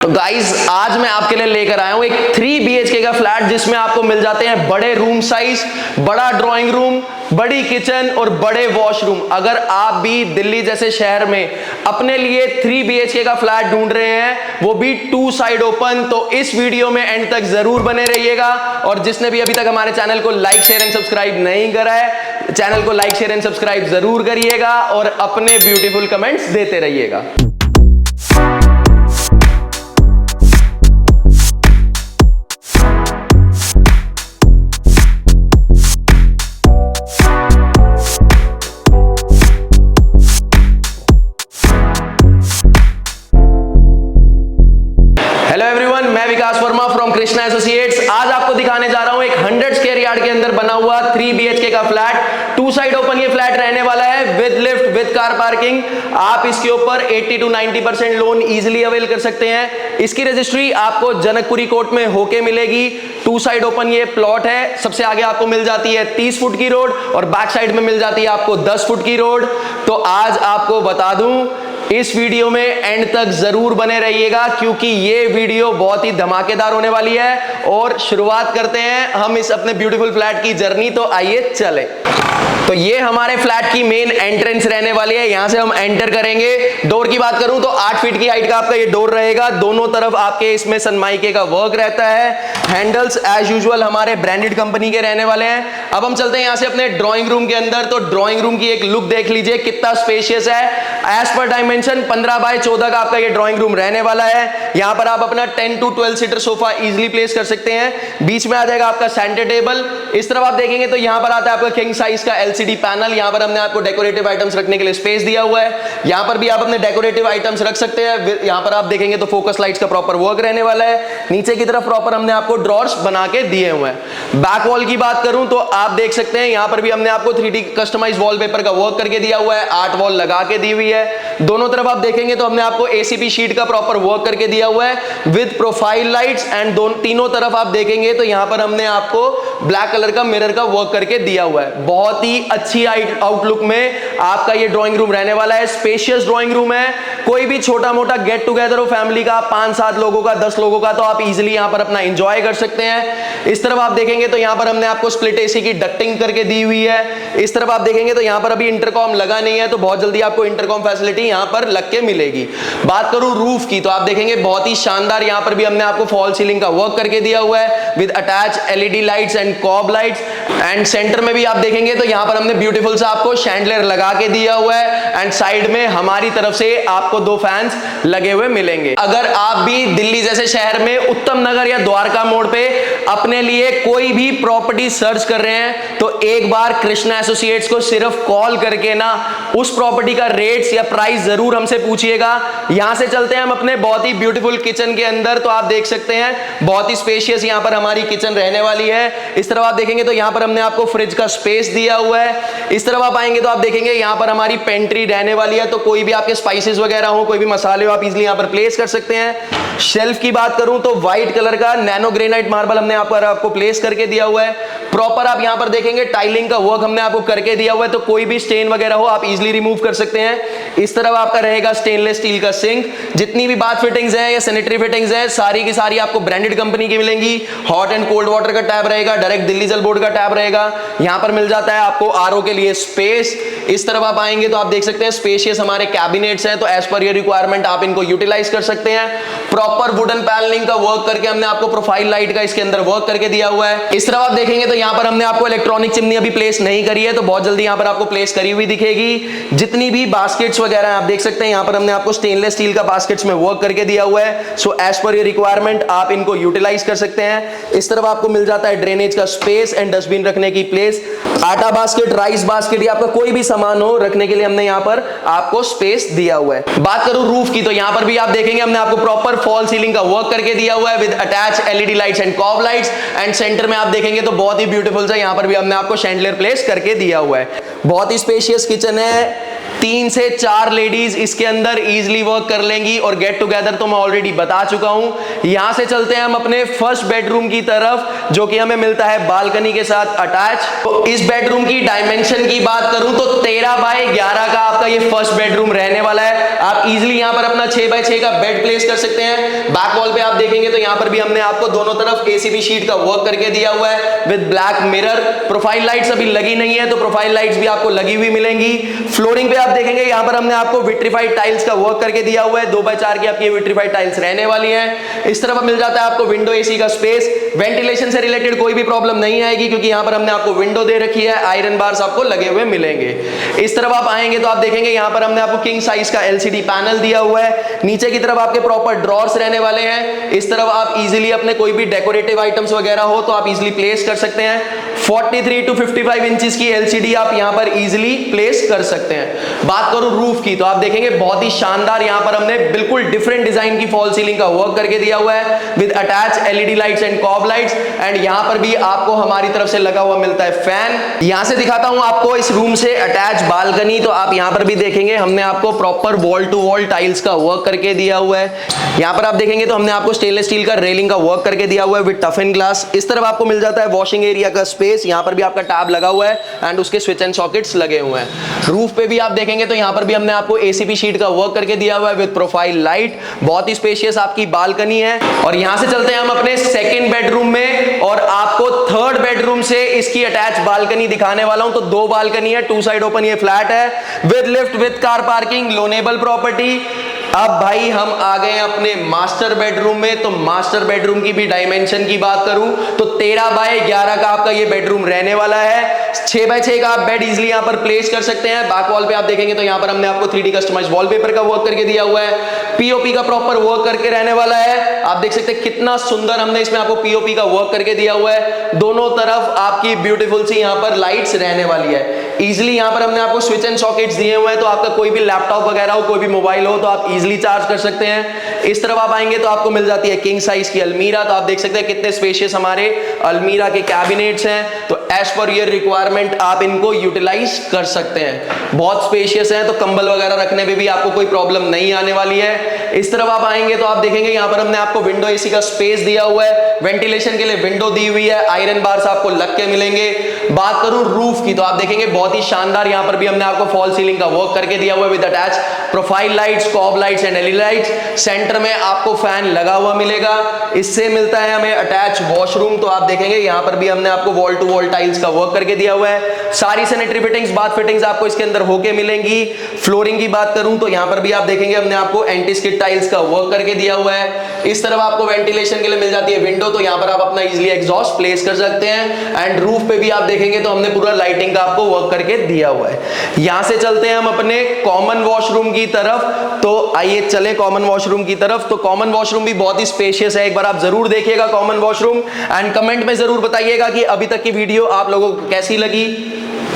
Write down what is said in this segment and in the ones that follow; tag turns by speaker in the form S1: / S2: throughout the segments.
S1: तो गाइज आज मैं आपके लिए लेकर आया हूं एक 3 BHK का फ्लैट जिसमें आपको मिल जाते हैं बड़े रूम साइज, बड़ा ड्राइंग रूम, बड़ी किचन और बड़े वॉशरूम। अगर आप भी दिल्ली जैसे शहर में अपने लिए 3 BHK का फ्लैट ढूंढ रहे हैं, वो भी 2 साइड ओपन, तो इस वीडियो में एंड तक जरूर बने रहिएगा। और जिसने भी अभी तक हमारे चैनल को लाइक शेयर एंड सब्सक्राइब नहीं करा है, चैनल को लाइक शेयर एंड सब्सक्राइब जरूर करिएगा और अपने ब्यूटीफुल कमेंट्स देते रहिएगा। हेलो एवरीवन, मैं विकास वर्मा फ्रॉम कृष्णा एसोसिएट्स। आज आपको दिखाने जा रहा हूं एक 100 स्क्वायर यार्ड के अंदर बना हुआ 3 BHK का फ्लैट। 2 साइड ओपन ये फ्लैट रहने वाला है, with lift, with car parking. आप इसके ऊपर 80 to 90% लोन इजीली अवेल कर सकते हैं। इसकी रजिस्ट्री आपको जनकपुरी कोर्ट में होके मिलेगी। 2 साइड ओपन ये प्लॉट है। सबसे आगे आपको मिल जाती है 30 फुट की रोड और बैक साइड में मिल जाती है आपको 10 फुट की रोड। तो आज आपको बता दूं, इस वीडियो में एंड तक जरूर बने रहिएगा क्योंकि ये वीडियो बहुत ही धमाकेदार होने वाली है। और शुरुआत करते हैं हम इस अपने ब्यूटीफुल फ्लैट की जर्नी। तो आइए चले। तो ये हमारे फ्लैट की मेन एंट्रेंस रहने वाली है। यहां से हम एंटर करेंगे। डोर की बात करूं तो 8 फीट की हाइट का आपका ये डोर रहेगा। दोनों तरफ आपके इसमें सनमाइके का वर्क रहता है। हैंडल्स एज यूजुअल हमारे ब्रांडेड कंपनी के रहने वाले हैं। अब हम चलते हैं यहां से अपने ड्राइंग रूम के अंदर। तो ड्राइंग रूम की एक लुक देख लीजिए, कितना स्पेशियस है। एज पर डायमेंशन 15 बाय 14 का आपका ये ड्राइंग रूम रहने वाला है। यहां पर आप अपना 10 to 12 seater sofa easily place कर सकते हैं। बीच में आ जाएगा आपका सेंटर टेबल। इस तरफ आप देखेंगे तो यहां पर आता है आपका किंग साइज का LCD पैनल। यहां पर हमने आपको डेकोरेटिव आइटम्स रखने के लिए स्पेस दिया हुआ है। यहां पर भी आप अपने डेकोरेटिव आइटम्स रख सकते हैं। यहां पर आप देखेंगे तो फोकस लाइट्स का प्रॉपर वर्क रहने वाला है। नीचे की तरफ प्रॉपर हमने आपको ड्रॉर्स बना के दिए हुए हैं। बैक वॉल की बात करूं तो आप देख सकते हैं यहां पर भी हमने आपको 3D कस्टमाइज वॉलपेपर का वर्क करके दिया हुआ है। आर्ट वॉल लगा के दी हुई है। दोनों तरफ आप देखेंगे तो हमने आपको ACP शीट का प्रॉपर वर्क करके दिया हुआ है विद प्रोफाइल लाइट्स। एंड तीनों तरफ आप देखेंगे तो यहां पर हमने आपको ब्लैक कलर का मिरर का वर्क करके दिया हुआ है। बहुत ही अच्छी आउटलुक में आपका ये ड्राइंग रूम रहने वाला है। स्पेशियस ड्राइंग रूम है। कोई भी छोटा मोटा गेट टुगेदर हो फैमिली का, 5-7 लोगों का, 10 लोगों का, तो आप इजीली यहां पर अपना एंजॉय कर सकते हैं। इस तरफ आप देखेंगे तो यहां पर हमने आपको स्प्लिट AC की डक्टिंग करके दी हुई है। इस तरफ आप देखेंगे तो यहां पर अभी इंटरकॉम लगा नहीं है, तो बहुत जल्दी आपको इंटरकॉम फैसिलिटी यहां पर लग के मिलेगी। बात करूं रूफ की तो आप देखेंगे बहुत ही शानदार यहां पर भी हमने आपको फॉल सीलिंग का वर्क करके दिया हुआ है with attach LED lights and COB lights. And centre में भी आप देखेंगे तो यहां पर हमने ब्यूटीफुल सा आपको शैंडलियर लगा के दिया हुआ है। एंड साइड में हमारी तरफ से आपको 2 फैंस लगे हुए मिलेंगे। अगर आप भी दिल्ली जैसे शहर में उत्तम नगर या द्वारका मोड़ पे अपने लिए कोई भी प्रॉपर्टी सर्च कर रहे हैं तो एक बार कृष्णा एसोसिएट्स को सिर्फ कॉल करके ना उस प्रॉपर्टी का रेट्स या प्राइस जरूर हमसे पूछिएगा। यहां से चलते हैं हम अपने बहुत ही ब्यूटीफुल किचन के अंदर। तो आप देख सकते हैं बहुत ही स्पेशियस यहां पर हमारी किचन रहने वाली है। इस तरफ आप देखेंगे तो यहां पर हमने आपको फ्रिज का स्पेस दिया हुआ है। इस तरफ आप आएंगे तो आप देखेंगे यहां पर हमारी पेंट्री रहने वाली है। तो कोई भी आपके स्पाइसेस वगैरह हो, कोई भी मसाले हो, आप इजीली यहां पर प्लेस कर सकते हैं। शेल्फ की बात करूं तो व्हाइट कलर का नैनो ग्रेनाइट मार्बल हमने आपको प्लेस करके दिया हुआ है। प्रॉपर आप यहां पर देखेंगे टाइलिंग का वर्क हमने आपको करके दिया हुआ है, तो कोई भी स्टेन वगैरह हो आप इजीली रिमूव कर सकते हैं। इस तरफ आपका रहेगा स्टेनलेस स्टील का सिंक। जितनी भी बाथ फिटिंग्स है या सैनिटरी फिटिंग्स है सारी की सारी आपको ब्रांडेड कंपनी की मिलेंगी। हॉट एंड कोल्ड वाटर का टैप रहेगा, डायरेक्ट दिल्ली जल बोर्ड का टैप रहेगा। यहां पर मिल जाता है आपको RO के लिए स्पेस। इस तरफ आप आएंगे तो आप देख सकते हैं स्पेशियस हमारे कैबिनेट्स हैं, तो एज पर योर रिक्वायरमेंट आप इनको यूटिलाइज कर सकते हैं। प्रॉपर वुडन पैनलिंग का वर्क करके हमने आपको प्रोफाइल लाइट का इसके अंदर वर्क करके दिया हुआ है। इस तरफ आप देखेंगे तो यहां पर हमने आपको इलेक्ट्रॉनिक चिमनी अभी प्लेस नहीं करी है, तो बहुत जल्दी यहां पर आपको प्लेस करी हुई दिखेगी। जितनी भी बास्केट्स वगैरह आप देख सकते हैं यहां पर हमने आपको स्टेनलेस स्टील का बास्केट्स में वर्क करके दिया हुआ है। So as per your requirement आप इनको यूटिलाइज कर सकते हैं। इस तरफ आपको मिल जाता है ड्रेनेज का स्पेस एंड डस्टबिन रखने की प्लेस। आटा बास्केट, राइस बास्केट या आपका कोई भी सामान हो रखने के लिए हमने यहां पर आपको स्पेस दिया हुआ है। बात करूं रूफ की तो यहां पर भी आप देखेंगे हमने आपको प्रॉपर फॉल सीलिंग का वर्क करके दिया हुआ है with attach LED lights and COB lights. And centre में आप देखेंगे तो बहुत ही ब्यूटीफुल सा यहां पर भी हमने आपको शैंडलियर प्लेस करके दिया हुआ है। बहुत ही स्पेशियस किचन है। 3 से 4 लेडीज इसके अंदर इजीली वर्क कर लेंगी और गेट टुगेदर तो मैं ऑलरेडी बता चुका हूं। यहां से चलते हैं हम अपने फर्स्ट बेडरूम की तरफ, जो कि हमें मिलता है बालकनी के साथ अटैच। तो इस बेडरूम की डायमेंशन की बात करूं तो 13 बाय 11 का आपका ये फर्स्ट बेडरूम रहने वाला है। आप इजीली यहां पर अपना 6 बाय 6 का बेड प्लेस कर सकते हैं। बैक वॉल पे आप देखेंगे तो यहां पर भी हमने आपको दोनों तरफ एसीबी शीट का वर्क करके दिया हुआ है with black mirror. Profile lights अभी लगी नहीं है तो प्रोफाइल लाइट्स भी आपको लगी हुई मिलेंगी। फ्लोरिंग पे आप देखेंगे यहां पर हमने आपको विट्रीफाइड टाइल्स का वर्क करके दिया हुआ है। 2 बाय 4 की आपकी विट्रीफाइड टाइल्स रहने वाली हैं। इस तरफ मिल जाता है आपको विंडो एसी का स्पेस। वेंटिलेशन से रिलेटेड कोई भी प्रॉब्लम नहीं आएगी क्योंकि यहां पर हमने आपको विंडो दे रखी है। आयरन बार्स आपको लगे हुए मिलेंगे। इस तरफ आप आएंगे तो आप देखेंगे यहां पर हमने आपको किंग साइज का एलसीडी पैनल दिया हुआ है। नीचे की तरफ आपके प्रॉपर ड्रॉर्स रहने वाले हैं। इस तरफ आप इजीली अपने कोई भी डेकोरेटिव आइटम्स वगैरह हो तो आप इजीली प्लेस कर सकते हैं। 43 to 55 इंचेस की एलसीडी आप यहां पर इजीली प्लेस कर सकते हैं। बात करूं रूफ की तो आप देखेंगे बहुत ही शानदार यहां पर हमने बिल्कुल डिफरेंट डिजाइन की फॉल सीलिंग का वर्क करके दिया हुआ है with attach LED lights and COB lights. And यहां पर भी आपको हमारी तरफ से लगा हुआ मिलता है फैन। यहां से दिखाता हूं आपको इस रूम से अटैच बालकनी। तो आप यहां पर भी देखेंगे हमने आपको proper wall to wall tiles का वर्क करके दिया हुआ है। यहां पर आप देखेंगे तो हमने आपको स्टेनलेस स्टील का रेलिंग का वर्क करके दिया हुआ है विद टफ इन ग्लास। इस तरफ आपको मिल जाता है वॉशिंग एरिया का स्पेस। यहां पर भी आपका टैब लगा हुआ है एंड उसके स्विच एंड सॉकेट्स लगे हुए हैं। रूफ पे भी आप देखेंगे तो यहां पर भी हमने आपको एसीपी शीट का वर्क करके दिया हुआ है विद प्रोफाइल लाइट। बहुत ही स्पेशियस आपकी बालकनी है। और यहां से चलते हैं हम अपने सेकंड बेडरूम में और आपको थर्ड बेडरूम से इसकी अटैच बालकनी दिखाने वाला हूं। तो 2 बालकनी है, 2 साइड ओपन ये फ्लैट है with lift with car parking, loanable property. अब भाई हम आ गए अपने मास्टर बेडरूम में। तो मास्टर बेडरूम की भी डायमेंशन की बात करूं तो 13 बाय 11 का आपका ये बेडरूम रहने वाला है। 6 बाय 6 का आप बेड इजीली यहां पर प्लेस कर सकते हैं। बैक वॉल पे आप देखेंगे तो यहां पर हमने आपको 3D कस्टमाइज्ड वॉलपेपर का वर्क करके दिया हुआ है। पीओपी का प्रॉपर वर्क करके रहने वाला है। आप देख सकते हैं कितना सुंदर हमने इसमें आपको पीओपी का वर्क करके दिया हुआ है। दोनों तरफ आपकी ब्यूटीफुल सी यहां पर लाइट्स रहने वाली है। इजीली यहां पर हमने आपको स्विच एंड सॉकेट्स दिए हुए हैं तो आपका कोई भी लैपटॉप वगैरह हो, कोई भी मोबाइल हो तो आप इजीली चार्ज कर सकते हैं। इस तरफ आप आएंगे तो आपको मिल जाती है किंग साइज की अलमीरा। तो आप देख सकते हैं कितने स्पेशियस हमारे अलमीरा के कैबिनेट्स हैं। तो एज पर योर रिक्वायरमेंट आप इनको यूटिलाइज कर सकते हैं। बहुत स्पेशियस हैं तो कंबल वगैरह रखने में भी आपको कोई प्रॉब्लम नहीं आने वाली है। इस तरफ आप आएंगे तो आप देखेंगे यहां पर हमने आपको विंडो एसी का स्पेस दिया हुआ है। वेंटिलेशन के लिए विंडो दी हुई है। आयरन बार्स आपको लग के मिलेंगे। बात करूं रूफ की तो आप देखेंगे बहुत ही शानदार यहां पर भी हमने आपको फॉल सीलिंग का वर्क करके दिया हुआ है with attach profile lights, COB lights and LED lights. Centre में आपको फैन लगा हुआ मिलेगा। इससे मिलता है हमें अटैच वॉशरूम। तो आप देखेंगे यहां पर भी हमने आपको वॉल टू वॉल टाइल्स का वर्क करके दिया हुआ है। सारी सैनिटरी फिटिंग्स, बाथ फिटिंग्स आपको इसके अंदर होके मिलेंगी। फ्लोरिंग की बात करूं तो यहां पर भी आप देखेंगे हमने आपको एंटी स्किड टाइल्स का वर्क करके दिया हुआ है। इस तरफ आपको वेंटिलेशन के लिए मिल जाती है विंडो। तो यहां पर आप अपना इजीली एग्जॉस्ट प्लेस कर सकते हैं। एंड रूफ पे भी आप देखेंगे तो हमने पूरा लाइटिंग का आपको वर्क करके दिया हुआ है। यहां से चलते हैं हम अपने कॉमन वॉशरूम की तरफ। तो आइए चलें कॉमन वॉशरूम की तरफ। तो कॉमन वॉशरूम भी बहुत ही स्पेशियस है। एक बार आप जरूर देखिएगा कॉमन वॉशरूम एंड कमेंट में जरूर बताइएगा कि अभी तक की वीडियो आप लोगों को कैसी लगी।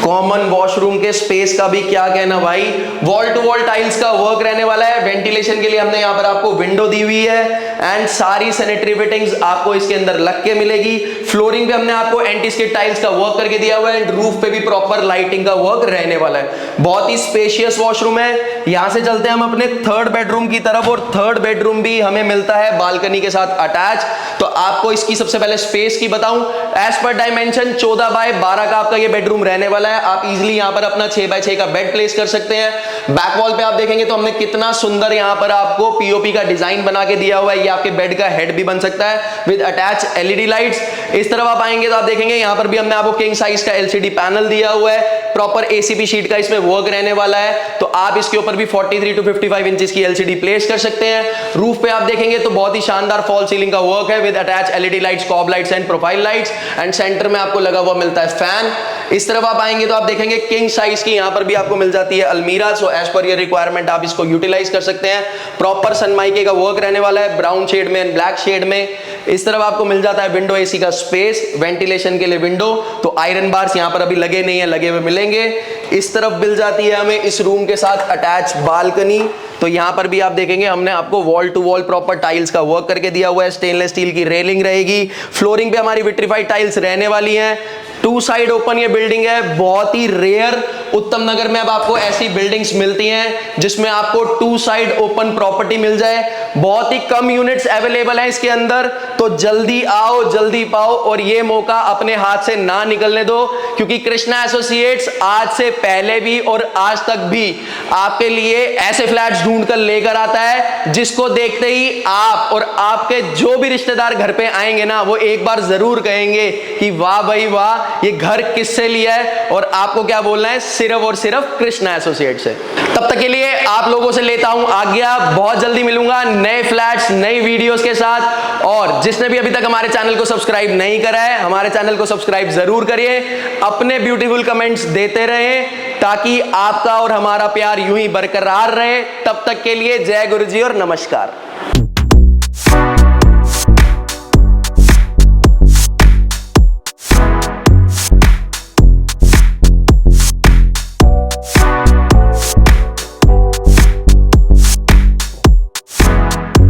S1: कॉमन वॉशरूम के स्पेस का भी क्या कहना भाई। वॉल टू वॉल टाइल्स का वर्क रहने वाला है। वेंटिलेशन के लिए हमने यहां पर आपको विंडो दी हुई है एंड सारी सैनिटरी फिटिंग्स आपको इसके अंदर लग के मिलेगी। फ्लोरिंग पे हमने आपको एंटी स्किड टाइल्स का वर्क करके दिया हुआ है एंड रूफ पे भी प्रॉपर लाइटिंग का वर्क रहने वाला है। बहुत ही स्पेशियस वॉशरूम है। यहां से चलते हैं हम अपने थर्ड बेडरूम की तरफ और थर्ड बेडरूम भी हमें मिलता है बालकनी के साथ अटैच। तो आपको इसकी सबसे पहले स्पेस की बताऊं, एज पर डायमेंशन 14 बाय 12 का आपका ये बेडरूम रहने वाला है। आप इजीली यहां पर अपना 6 बाय 6 का बेड प्लेस कर सकते हैं। बैक वॉल पे आप देखेंगे तो हमने कितना सुंदर यहां पर आपको पीओपी का डिजाइन बना के दिया हुआ है। ये आपके बेड का हेड भी बन सकता है विद अटैच एलईडी लाइट्स। इस तरफ आप आएंगे तो आप देखेंगे यहां पर भी हमने आपको किंग साइज का एलसीडी पैनल दिया हुआ है। प्रॉपर एसीपी शीट का इसमें वर्क रहने वाला है। तो आप इसके ऊपर भी 43 to 55 इंचेस की एलसीडी प्लेस कर सकते हैं। रूफ पे आप देखेंगे तो बहुत ही शानदार फॉल सीलिंग का वर्क है with attach LED lights, COB lights and profile lights. And centre में आपको लगा हुआ मिलता है फैन। इस तरफ आप आएंगे तो आप देखेंगे किंग साइज की यहां पर भी आपको मिल जाती है अलमीरा। So as per your requirement आप इसको यूटिलाइज कर सकते हैं। प्रॉपर सनमाइके का वर्क रहने वाला है ब्राउन शेड में एंड ब्लैक शेड में। इस तरफ आपको मिल जाता है विंडो एसी का स्पेस, वेंटिलेशन के लिए विंडो। तो आयरन बार्स यहां पर अभी लगे नहीं है, लगे हुए मिलेंगे। इस तरफ मिल जाती है हमें इस रूम के साथ अटैच बालकनी। तो यहां पर भी आप देखेंगे हमने आपको wall to wall proper tiles का वर्क करके दिया हुआ है। स्टेनलेस स्टील की रेलिंग रहेगी। फ्लोरिंग पे हमारी विट्रीफाइड टाइल्स रहने वाली हैं। 2 साइड ओपन ये बिल्डिंग है, बहुत ही रेयर उत्तम नगर में अब आपको ऐसी बिल्डिंग्स मिलती हैं जिसमें आपको 2 साइड ओपन प्रॉपर्टी मिल जाए। बहुत ही कम यूनिट्स अवेलेबल हैं इसके अंदर, तो जल्दी आओ जल्दी पाओ और ये मौका अपने हाथ से ना निकलने दो, क्योंकि कृष्णा एसोसिएट्स आज से पहले भी और आज तक भी आपके लिए ऐसे फ्लैट्स ढूंढ कर लेकर आता है जिसको देखते ही आप और आपके जो भी रिश्तेदार घर पे आएंगे ना, वो एक बार जरूर कहेंगे कि वाह भाई वाह, ये घर किससे लिया है। और आपको क्या बोलना है, सिर्फ और सिर्फ कृष्णा एसोसिएट्स से। तब तक के लिए आप लोगों से लेता हूं आज्ञा, बहुत जल्दी मिलूंगा नए फ्लैट्स नई वीडियोस के साथ। और जिसने भी अभी तक हमारे चैनल को सब्सक्राइब नहीं करा है, हमारे चैनल को सब्सक्राइब जरूर करिए, अपने ब्यूटीफुल कमेंट्स देते रहें ताकि आपका और हमारा प्यार यूं ही बरकरार रहे। तब तक के लिए जय गुरुजी और नमस्कार।